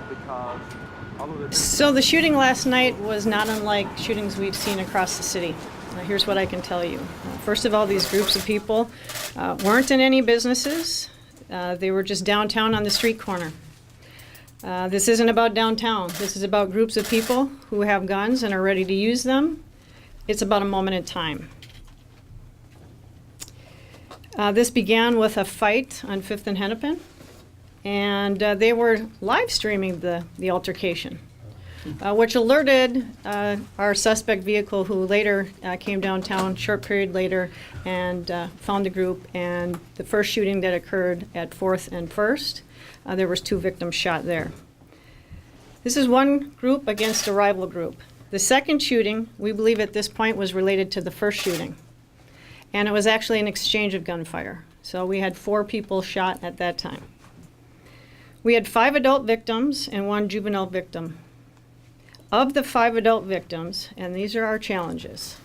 because although the So the shooting last night was not unlike shootings we've seen across the city. Here's what I can tell you. First of all, these groups of people weren't in any businesses. They were just downtown on the street corner. This isn't about downtown. This is about groups of people who have guns and are ready to use them. It's about a moment in time. This began with a fight on 5th and Hennepin, and they were live streaming the altercation, which alerted our suspect vehicle, who later came downtown short period later and found the group. And the first shooting that occurred at 4th and 1st, there was 2 victims shot there. This is one group against a rival group. The second shooting, we believe at this point, was related to the first shooting. And it was actually an exchange of gunfire. So we had 4 people shot at that time. We had 5 adult victims and 1 juvenile victim. Of the 5 adult victims, and these are our challenges,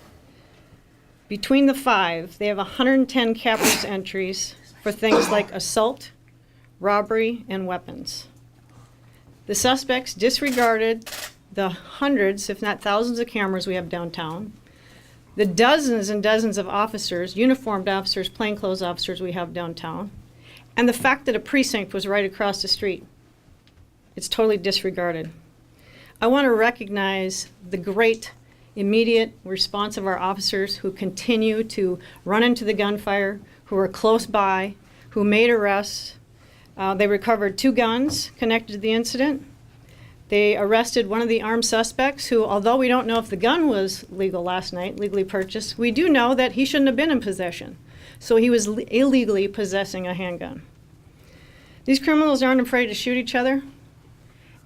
between the 5, they have 110 captures entries for things like assault, robbery, and weapons. The suspects disregarded the hundreds, if not thousands, of cameras we have downtown, the dozens and dozens of officers, uniformed officers, plainclothes officers we have downtown, and the fact that a precinct was right across the street. It's totally disregarded. I want to recognize the great immediate response of our officers who continue to run into the gunfire, who are close by, who made arrests. They recovered 2 guns connected to the incident. They arrested one of the armed suspects who, although we don't know if the gun was legal last night, legally purchased, we do know that he shouldn't have been in possession. So he was illegally possessing a handgun. These criminals aren't afraid to shoot each other,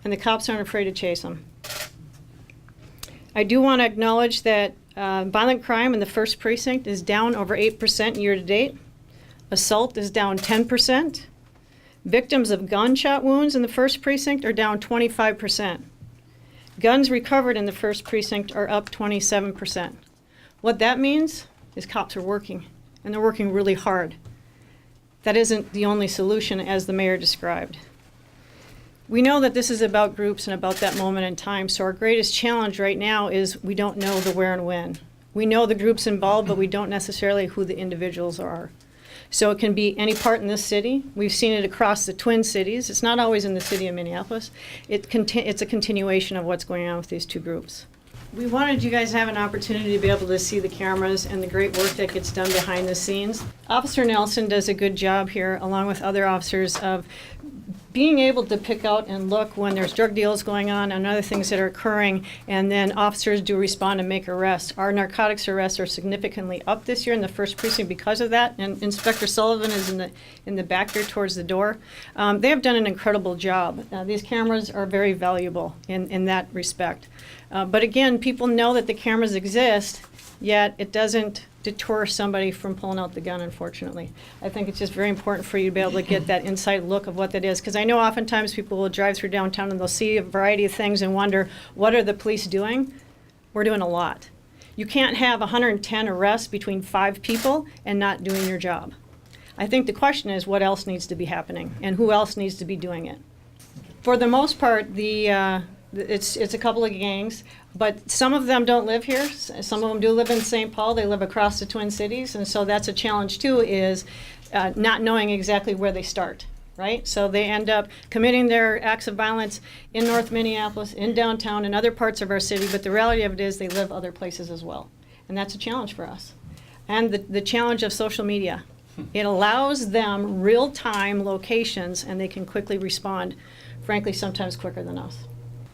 and the cops aren't afraid to chase them. I do want to acknowledge that violent crime in the 1st precinct is down over 8% year to date. Assault is down 10%. Victims of gunshot wounds in the 1st precinct are down 25%. Guns recovered in the 1st precinct are up 27%. What that means is cops are working, and they're working really hard. That isn't the only solution, as the mayor described. We know that this is about groups and about that moment in time, so our greatest challenge right now is we don't know the where and when. We know the groups involved, but we don't necessarily who the individuals are. So it can be any part in this city. We've seen it across the Twin Cities. It's not always in the city of Minneapolis. It's a continuation of what's going on with these 2 groups. We wanted you guys to have an opportunity to be able to see the cameras and the great work that gets done behind the scenes. Officer Nelson does a good job here, along with other officers, of being able to pick out and look when there's drug deals going on and other things that are occurring, and then officers do respond and make arrests. Our narcotics arrests are significantly up this year in the 1st precinct because of that, and Inspector Sullivan is in the back here towards the door. They have done an incredible job. These cameras are very valuable in that respect. But again, people know that the cameras exist, yet it doesn't deter somebody from pulling out the gun, unfortunately. I think it's just very important for you to be able to get that inside look of what that is, because I know oftentimes people will drive through downtown and they'll see a variety of things and wonder, what are the police doing? We're doing a lot. You can't have 110 arrests between 5 people and not doing your job. I think the question is, what else needs to be happening and who else needs to be doing it? For the most part, it's a couple of gangs, but some of them don't live here. Some of them do live in St. Paul. They live across the Twin Cities, and so that's a challenge too, is not knowing exactly where they start, right? So they end up committing their acts of violence in North Minneapolis, in downtown, and other parts of our city, but the reality of it is they live other places as well, and that's a challenge for us. And the challenge of social media. It allows them real-time locations, and they can quickly respond, frankly, sometimes quicker than us.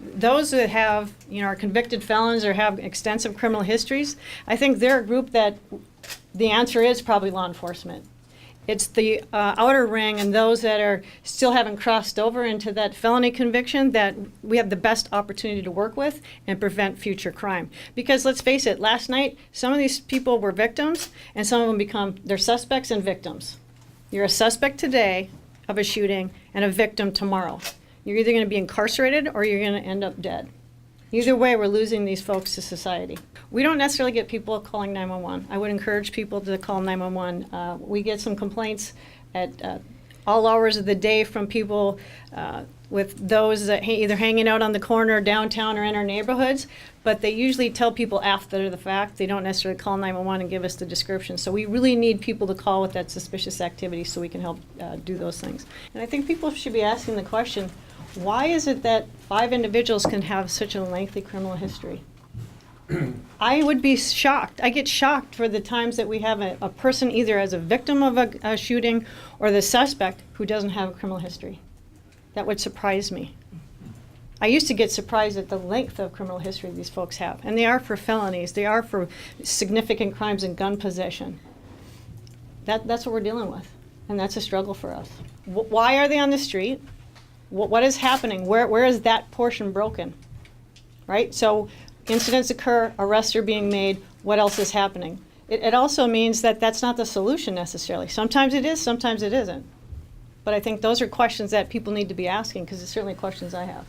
Those that have, are convicted felons or have extensive criminal histories, I think they're a group that the answer is probably law enforcement. It's the outer ring and those that still haven't crossed over into that felony conviction that we have the best opportunity to work with and prevent future crime. Because let's face it, last night, some of these people were victims and some of them they're suspects and victims. You're a suspect today of a shooting and a victim tomorrow. You're either going to be incarcerated or you're going to end up dead. Either way, we're losing these folks to society. We don't necessarily get people calling 911. I would encourage people to call 911. We get some complaints at all hours of the day from people with those that either hanging out on the corner downtown or in our neighborhoods, but they usually tell people after the fact. They don't necessarily call 911 and give us the description. So we really need people to call with that suspicious activity so we can help do those things. And I think people should be asking the question, why is it that 5 individuals can have such a lengthy criminal history? I would be shocked. I get shocked for the times that we have a person either as a victim of a shooting or the suspect who doesn't have a criminal history. That would surprise me. I used to get surprised at the length of criminal history these folks have. And they are for felonies. They are for significant crimes and gun possession. That's what we're dealing with. And that's a struggle for us. Why are they on the street? What is happening? Where is that portion broken? Right? So incidents occur, arrests are being made. What else is happening? It also means that that's not the solution necessarily. Sometimes it is, sometimes it isn't. But I think those are questions that people need to be asking, because it's certainly questions I have.